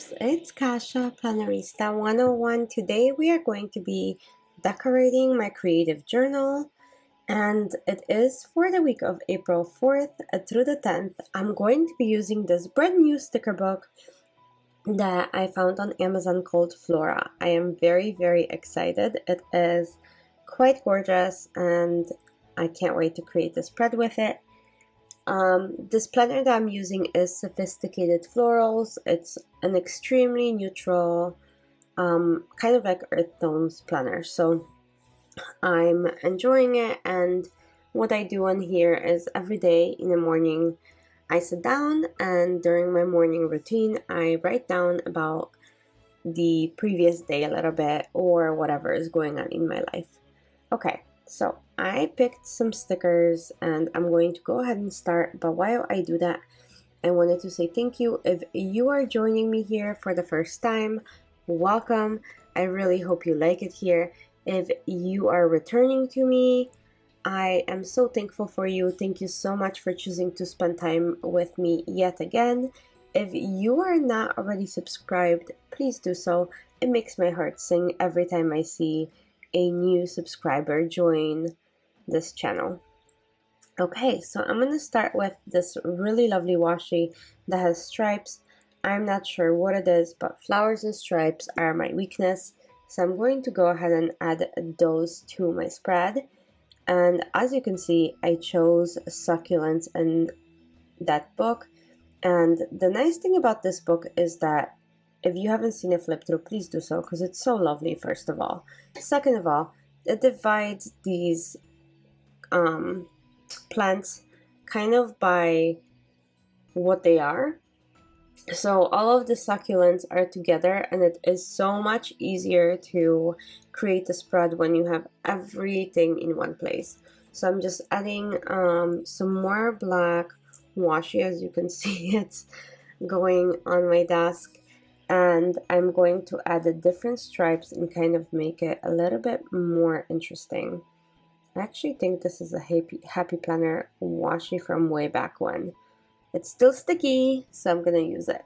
loves, it's Kasha, Plannerista 101. Today we are going to be decorating my creative journal, and it is for the week of April 4th through the 10th. I'm going to be using this brand new sticker book that I found on Amazon called Flora. I am very, very excited. It is quite gorgeous and I can't wait to create the spread with it. This planner that I'm using is Sophisticated Florals. It's an extremely neutral, kind of like earth tones planner. So I'm enjoying it, and what I do on here is every day in the morning I sit down, and during my morning routine I write down about the previous day a little bit or whatever is going on in my life. Okay, so I picked some stickers and I'm going to go ahead and start, but while I do that, I wanted to say thank you. If you are joining me here for the first time, welcome. I really hope you like it here. If you are returning to me, I am so thankful for you. Thank you so much for choosing to spend time with me yet again. If you are not already subscribed, please do so. It makes my heart sing every time I see a new subscriber join this channel. Okay, so I'm going to start with this really lovely washi that has stripes. I'm not sure what it is, but flowers and stripes are my weakness. So I'm going to go ahead and add those to my spread. And as you can see, I chose succulents in that book. And the nice thing about this book is that if you haven't seen it flip through, please do so, because it's so lovely, first of all. Second of all, it divides these plants kind of by what they are. So all of the succulents are together, and it is so much easier to create a spread when you have everything in one place. So I'm just adding some more black washi. As you can see, it's going on my desk, and I'm going to add the different stripes and kind of make it a little bit more interesting. I actually think this is a Happy Planner washi from way back when. It's still sticky, so I'm gonna use it.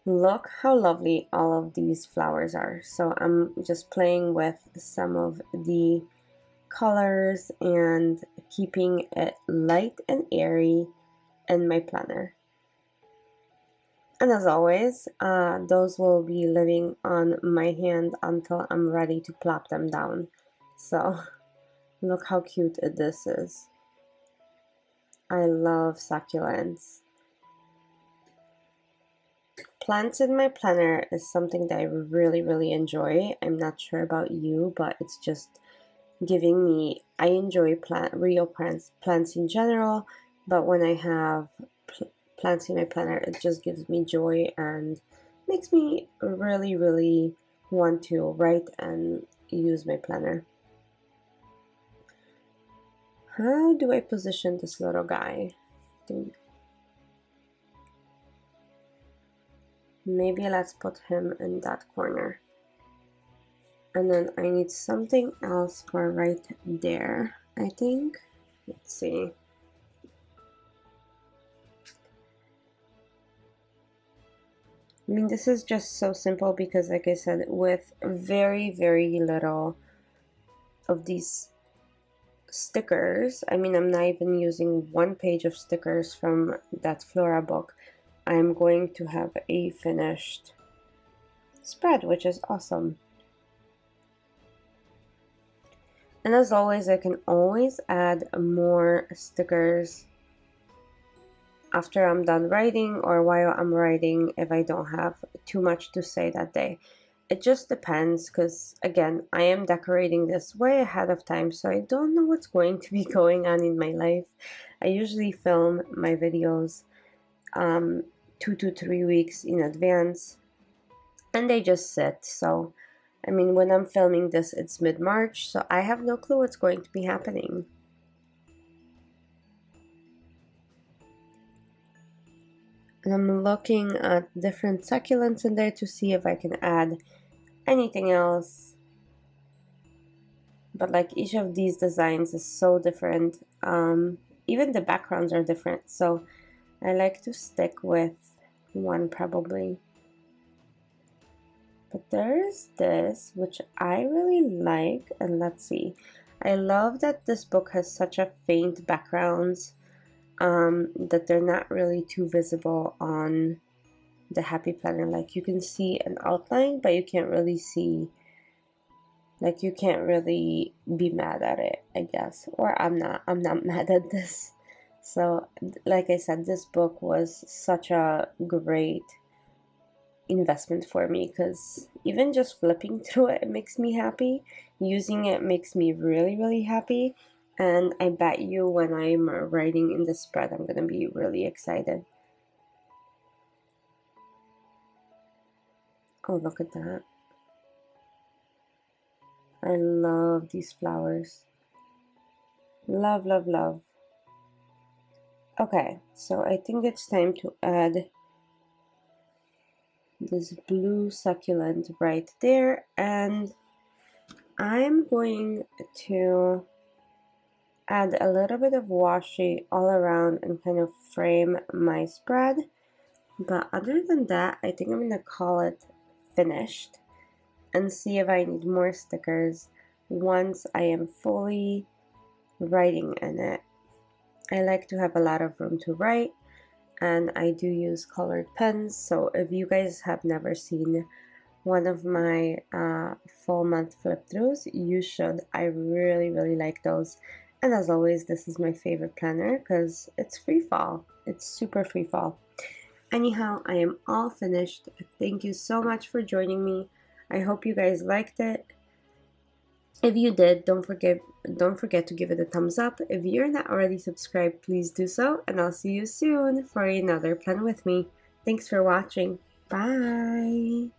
Look how lovely all of these flowers are. So I'm just playing with some of the colors and keeping it light and airy in my planner. And as always, those will be living on my hand until I'm ready to plop them down. So look how cute this is. I love succulents. Plants in my planner is something that I really enjoy. I'm not sure about you, but it's just giving me, I enjoy real plants in general, but when I have plants in my planner, it just gives me joy and makes me really want to write and use my planner. How do I position this little guy? Maybe let's put him in that corner. And then I need something else for right there, I think. Let's see. I mean, this is just so simple because, like I said, with very little of these stickers, I mean, I'm not even using one page of stickers from that Flora book. I'm going to have a finished spread, which is awesome. And as always, I can always add more stickers after I'm done writing or while I'm writing if I don't have too much to say that day. It just depends, because again, I am decorating this way ahead of time, so I don't know what's going to be going on in my life. I usually film my videos 2 to 3 weeks in advance, and they just sit. So I mean, when I'm filming this, it's mid-March, so I have no clue what's going to be happening. And I'm looking at different succulents in there to see if I can add anything else. But like, each of these designs is so different. Even the backgrounds are different. So I like to stick with one probably. But there's this, which I really like, and let's see. I love that this book has such a faint background, that they're not really too visible on the Happy Planner. Like you can see an outline, but you can't really see, like you can't really be mad at it, I guess. Or I'm not mad at this. So like I said, this book was such a great investment for me, because even just flipping through it makes me happy. Using it makes me really happy, and I bet you when I'm writing in the spread I'm gonna be really excited. Oh, look at that. I love these flowers. Love. Okay, so I think it's time to add this blue succulent right there, and I'm going to add a little bit of washi all around and kind of frame my spread. But other than that, I think I'm gonna call it finished and see if I need more stickers once I am fully writing in it. I like to have a lot of room to write, and I do use colored pens, so if you guys have never seen one of my full month flip throughs, you should. I really like those. And as always, this is my favorite planner because it's free fall. It's super free fall. Anyhow, I am all finished. Thank you so much for joining me. I hope you guys liked it. If you did, don't forget to give it a thumbs up. If you're not already subscribed, please do so, and I'll see you soon for another plan with me. Thanks for watching. Bye!